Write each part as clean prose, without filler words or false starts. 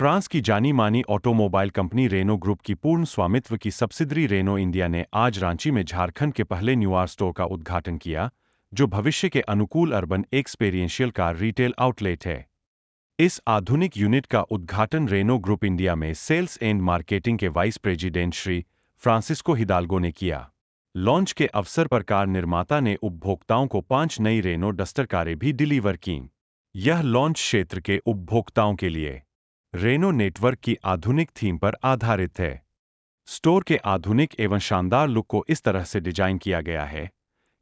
France की जानी मानी ऑटोमोबाइल कंपनी रेनो ग्रुप की पूर्ण स्वामित्व की सब्सिडरी रेनो इंडिया ने आज रांची में झारखंड के पहले न्यूआर स्टोर का उद्घाटन किया, जो भविष्य के अनुकूल urban experiential car retail outlet है। इस आधुनिक यूनिट का उद्घाटन रेनो ग्रुप इंडिया में सेल्स एंड मार्केटिंग के vice president Shri Francisco Hidalgo ने किया। लॉन्च के अवसर पर कार निर्माता ने उपभोक्ताओं को 5 नई रेनो डस्टर कारें भी डिलीवर कीं। यह लॉन्च क्षेत्र के उपभोक्ताओं के लिए रेनो नेटवर्क की आधुनिक थीम पर आधारित है। स्टोर के आधुनिक एवं शानदार लुक को इस तरह से डिजाइन किया गया है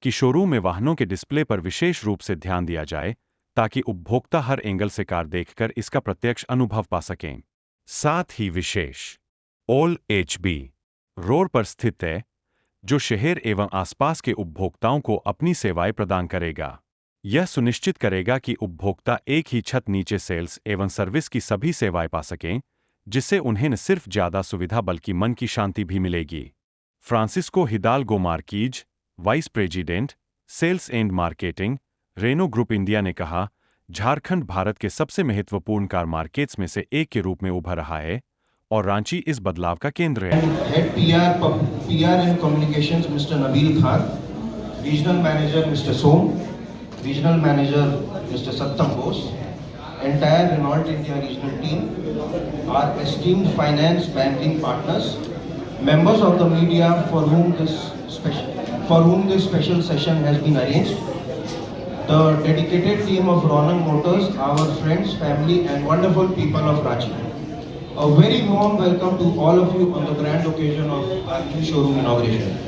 कि शोरूम में वाहनों के डिस्प्ले पर विशेष रूप से ध्यान दिया जाए, ताकि उपभोक्ता हर एंगल से कार देखकर इसका प्रत्यक्ष अनुभव पा सकें। साथ ही विशेष ऑल एचबी रोड पर स्थित है, जो शहर एवं आसपास के उपभोक्ताओं को अपनी सेवाएं प्रदान करेगा। यह सुनिश्चित करेगा कि उपभोक्ता एक ही छत नीचे सेल्स एवं सर्विस की सभी सेवाएं पा सकें, जिससे उन्हें न सिर्फ ज्यादा सुविधा बल्कि मन की शांति भी मिलेगी। Francisco Hidalgo Marquez, vice president, sales and marketing, Renault group India ने कहा, झारखंड भारत के सबसे महत्वपूर्ण कार मार्केट्स में से एक के रूप में उभर रहा है और रांची इस बदलाव का केंद्र है। Head PR and communications mister Nabeel Khan, regional manager mister Som, Regional Manager Mr. Sattam Bose, entire Renault India regional team, our esteemed finance banking partners, members of the media for whom this special session has been arranged, the dedicated team of Ronan Motors, our friends, family and wonderful people of Ranchi. A very warm welcome to all of you on the grand occasion of our new showroom inauguration.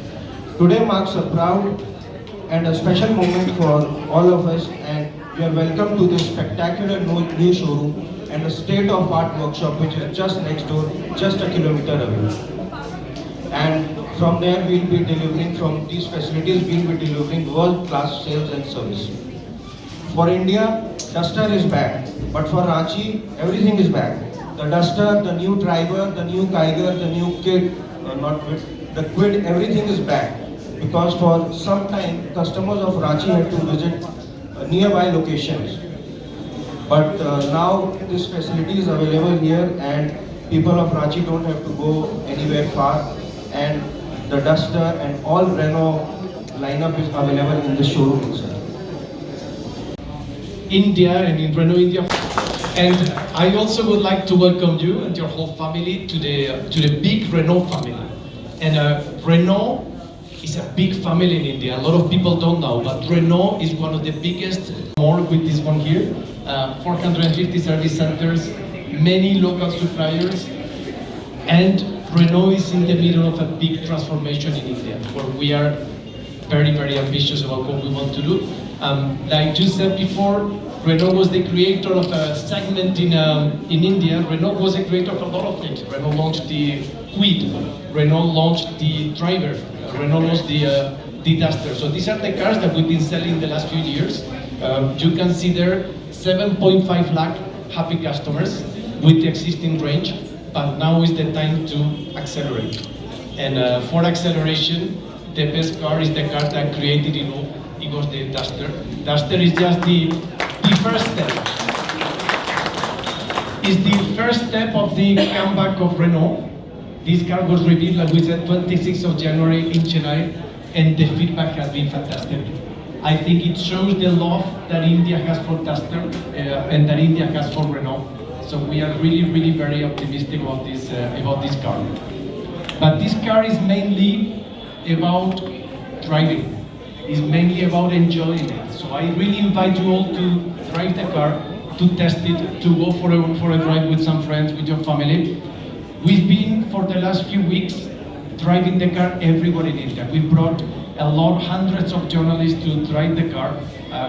Today marks a proud and a special moment for all of us, and you are welcome to this spectacular new showroom and a state-of-art workshop which is just next door, just a kilometer away. And from there we'll be delivering, from these facilities we'll be delivering world-class sales and service. For India, Duster is back, but for Ranchi, everything is back. The Duster, the new driver, the new Tiger, the new Kid, the Quid, everything is back. Because for some time customers of Ranchi had to visit nearby locations, but now this facility is available here and people of Ranchi don't have to go anywhere far, and the Duster and all Renault lineup is available in the showroom itself. India and in Renault India. And I also would like to welcome you and your whole family to the big Renault family. And Renault is a big family in India. A lot of people don't know, but Renault is one of the biggest. More with this one here, 450 service centers, many local suppliers, and Renault is in the middle of a big transformation in India, where we are very, very ambitious about what we want to do. Like you said before, Renault was the creator of a segment in India. Renault was a creator of a lot of things. Renault launched the Kwid, Renault launched the Driver, Renault launched the Duster. So these are the cars that we've been selling in the last few years. You can see there 7.5 lakh happy customers with the existing range, but now is the time to accelerate. And for acceleration, the best car is the car that created it was the Duster. Duster is just the first step. It's the first step of the comeback of Renault. This car was revealed, like we said, 26th of January in Chennai, and the feedback has been fantastic. I think it shows the love that India has for Duster and that India has for Renault. So we are really, really very optimistic about this car. But this car is mainly about driving. It's mainly about enjoying it. So I really invite you all to drive the car, to test it, to go for a drive with some friends, with your family. We've been, for the last few weeks, driving the car everywhere in India. We brought hundreds of journalists to drive the car.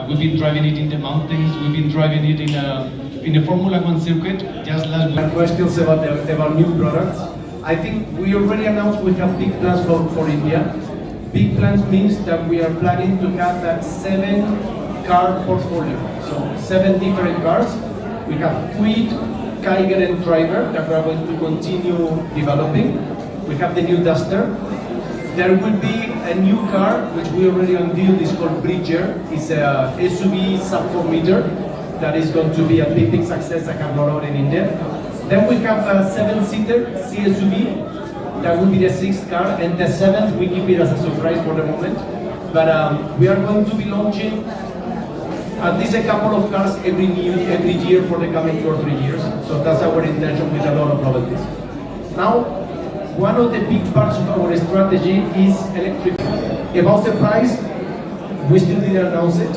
We've been driving it in the mountains. We've been driving it in a Formula One circuit just last week. Questions about new products. I think we already announced we have big plans for India. Big plans means that we are planning to have a 7-car portfolio. So 7 different cars. We have Kwid, Kiger and Driver that we are going to continue developing. We have the new Duster. There will be a new car which we already unveiled. It's called Bridger. It's a SUV sub 4 meter that is going to be a big success that can roll out in India. Then we have a 7-seater CSUV. That will be the 6th car, and the 7th we keep it as a surprise for the moment. But we are going to be launching at least a couple of cars every year for the coming 2 or 3 years. So that's our intention with a lot of novelties. Now, one of the big parts of our strategy is electrification. About the price, we still didn't announce it.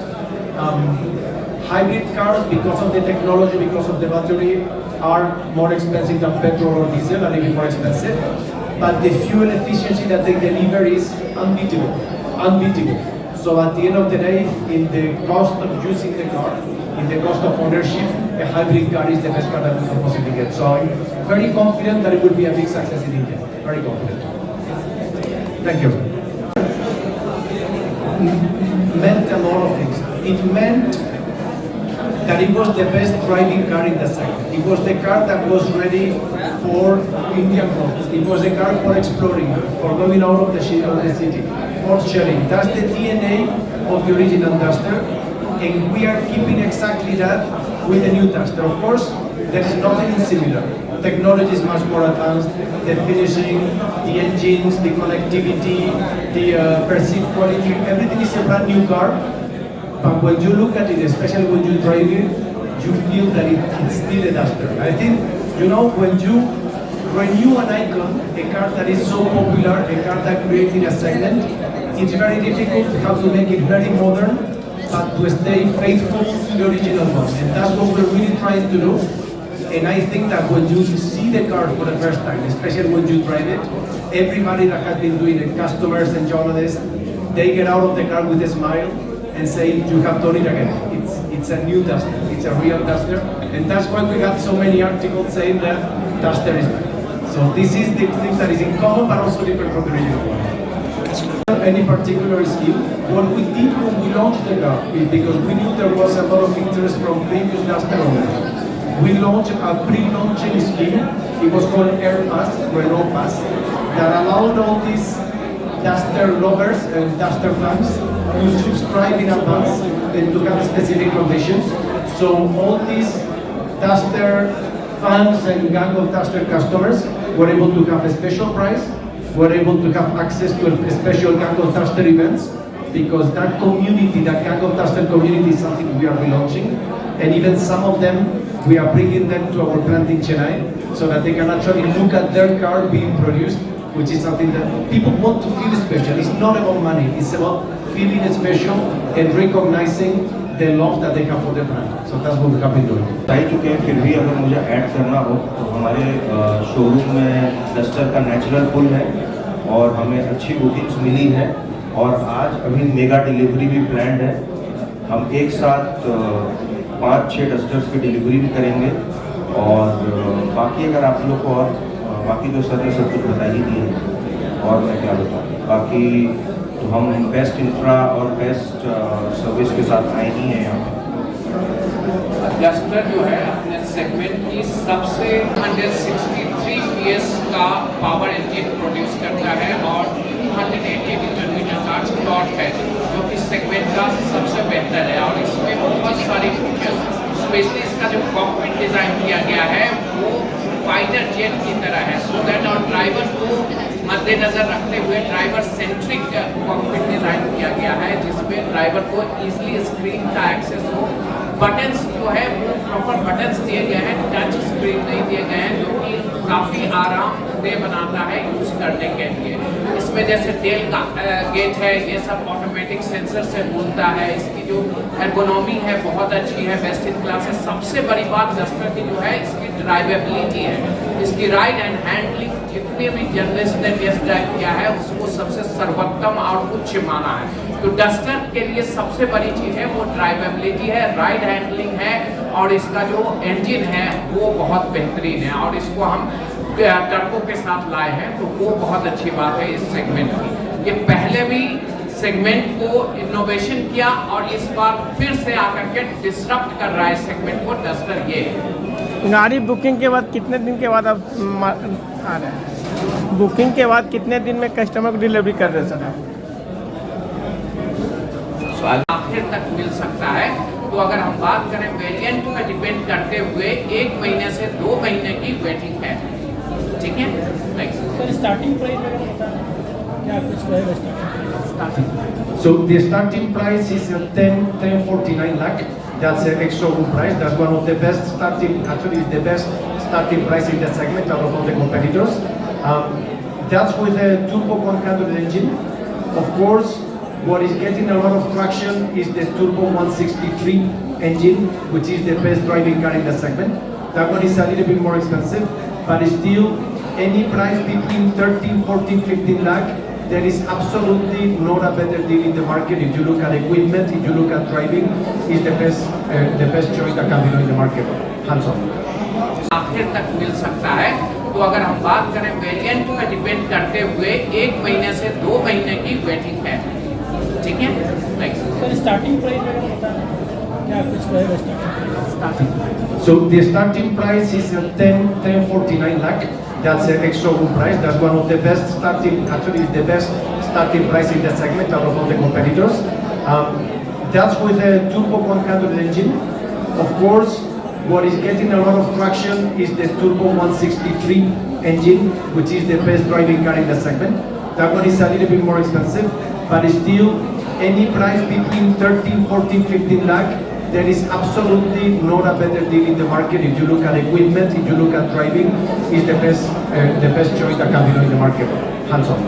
Hybrid cars, because of the technology, because of the battery, are more expensive than petrol or diesel, a little bit more expensive. But the fuel efficiency that they deliver is unbeatable. So at the end of the day, in the cost of using the car, in the cost of ownership, a hybrid car is the best car that we can possibly get. So I'm very confident that it will be a big success in India. Very confident. Thank you. Meant a lot of things. It meant that it was the best driving car in the sector. It was the car that was ready for Indian roads. It was a car for exploring, for going out of the city, for sharing. That's the DNA of the original Duster, and we are keeping exactly that with the new Duster. Of course, there is nothing similar. Technology is much more advanced. The finishing, the engines, the connectivity, the perceived quality, everything is a brand new car. But when you look at it, especially when you drive it, you feel that it's still a Duster. I think, when you renew an icon, a car that is so popular, a car that created a segment, it's very difficult to have to make it very modern, but to stay faithful to the original one. And that's what we're really trying to do. And I think that when you see the car for the first time, especially when you drive it, everybody that has been doing it, customers and journalists, they get out of the car with a smile and say, you have done it again. It's a new Duster, it's a real Duster. And that's why we have so many articles saying that Duster is back. So this is the thing that is in common, but also different from the original one. Any particular skill? What we did when we launched the car, because we knew there was a lot of interest from previous Duster owners, we launched a pre-launching scheme. It was called Air Pass, Renault Pass, that allowed all these Duster lovers and Duster fans to subscribe in advance and to have specific conditions. So all these Duster fans and gang of Duster customers were able to have a special price, were able to have access to a special gang of Duster events, because that community, that gang of Duster community is something we are relaunching. And even some of them, we are bringing them to our plant in Chennai so that they can actually look at their car being produced, which is something that people want to feel special. It's not about money, it's about feeling special and recognizing the love that they have for the brand. So that's what we have been doing. बता चुके हैं, फिर भी अगर मुझे add करना हो तो हमारे शोरूम में डस्टर का नेचुरल पुल है और हमें अच्छी बुकिंग्स मिली है और आज अभी मेगा डिलीवरी भी प्लान्ड है। हम एक साथ 5-6 डस्टर्स की डिलीवरी भी करेंगे और बाकी अगर आप लोग को और बाकी तो सर ने सब कुछ बता ही दिया और मैं क्या बताऊँ, बाकी तो हम बेस्ट इंफ्रा और बेस्ट सर्विस के साथ आए ही हैं यहाँ। डस्टर जो है अपने सेगमेंट की सबसे 163 PS का पावर इंजन प्रोड्यूस करता है और 180 न्यूटन मीटर का टॉर्क है, जो कि सेगमेंट का सबसे बेहतर है। और इसमें बहुत सारी फीचर्स, स्पेशली इसका जो कॉकपिट डिज़ाइन किया गया है वो फाइटर जेट की तरह है, सो दैट और ड्राइवर को मद्देनजर रखते हुए ड्राइवर सेंट्रिक कॉकपिट डिज़ाइन किया गया है, जिसमें ड्राइवर को इजीली स्क्रीन का एक्सेस हो। बटन्स जो है वो प्रॉपर बटन्स दिए गए हैं, टच स्क्रीन नहीं दिए गए हैं, जो कि काफ़ी आरामदेह बनाता है यूज़ करने के लिए। इसमें जैसे तेल का गेज है, ये सब ऑटोमेटिक सेंसर से बोलता है। इसकी जो एर्गोनॉमी है बहुत अच्छी है, बेस्ट इन क्लास है। सबसे बड़ी बात डस्टर की जो है इसकी ड्राइवेबिलिटी है। इसकी राइड एंड हैंडलिंग जितने भी जर्नलिस्ट ने टेस्ट ड्राइव किया है उसको सबसे सर्वोत्तम और उच्च माना है। तो डस्टर के लिए सबसे बड़ी चीज़ है वो ड्राइवेबिलिटी है, राइड हैंडलिंग है और इसका जो इंजन है वो बहुत बेहतरीन है और इसको हम टर्बो के साथ लाए हैं, तो वो बहुत अच्छी बात है इस सेगमेंट की। ये पहले भी सेगमेंट को इनोवेशन किया और इस बार फिर से आकर के डिसरप्ट कर रहा है सेगमेंट को डस्टर। ये गाड़ी बुकिंग के बाद कितने दिन के बाद आप आ रहे हैं? बुकिंग के बाद कितने दिन में कस्टमर को डिलीवरी कर रहे हैं सर? आखिर तक मिल सकता है तो अगर हम बात करें वेरिएंट पे डिपेंड करते हुए 1 महीने से 2 महीने की वेटिंग है। ठीक है, नेक्स्ट सर स्टार्टिंग प्राइस वगैरह बता क्या कुछ रहेगा starting? So the starting price is 1049 lakh. That's an ex-showroom price. That's one of the best starting, actually the best starting price in the segment out of all the competitors. That's with a turbo 100 engine. Of course, what is getting a lot of traction is the turbo 163 engine, which is the best driving car in the segment. That one is a little bit more expensive, but still any price between 13, 14, 15 lakh, there is absolutely not a better deal in the market. If you look at equipment, if you look at driving, is the best choice that can be done in the market. Hands on. आखिर तक मिल सकता है। तो अगर हम बात करें variant पे डिपेंड करते हुए 1 महीने से 2 महीने की वेटिंग है। ठीक है, नेक्स्ट सर स्टार्टिंग प्राइस वगैरह बता क्या कुछ रहेगा starting? So the starting price is 1049 lakh. That's an ex-showroom price. That's one of the best starting, actually the best starting price in the segment out of all the competitors. That's with a turbo 100 engine. Of course, what is getting a lot of traction is the turbo 163 engine, which is the best driving car in the segment. That one is a little bit more expensive, but still any price between 13, 14, 15 lakh, there is absolutely not a better deal in the market. If you look at equipment, if you look at driving, is the best choice that can be done in the market. Hands on.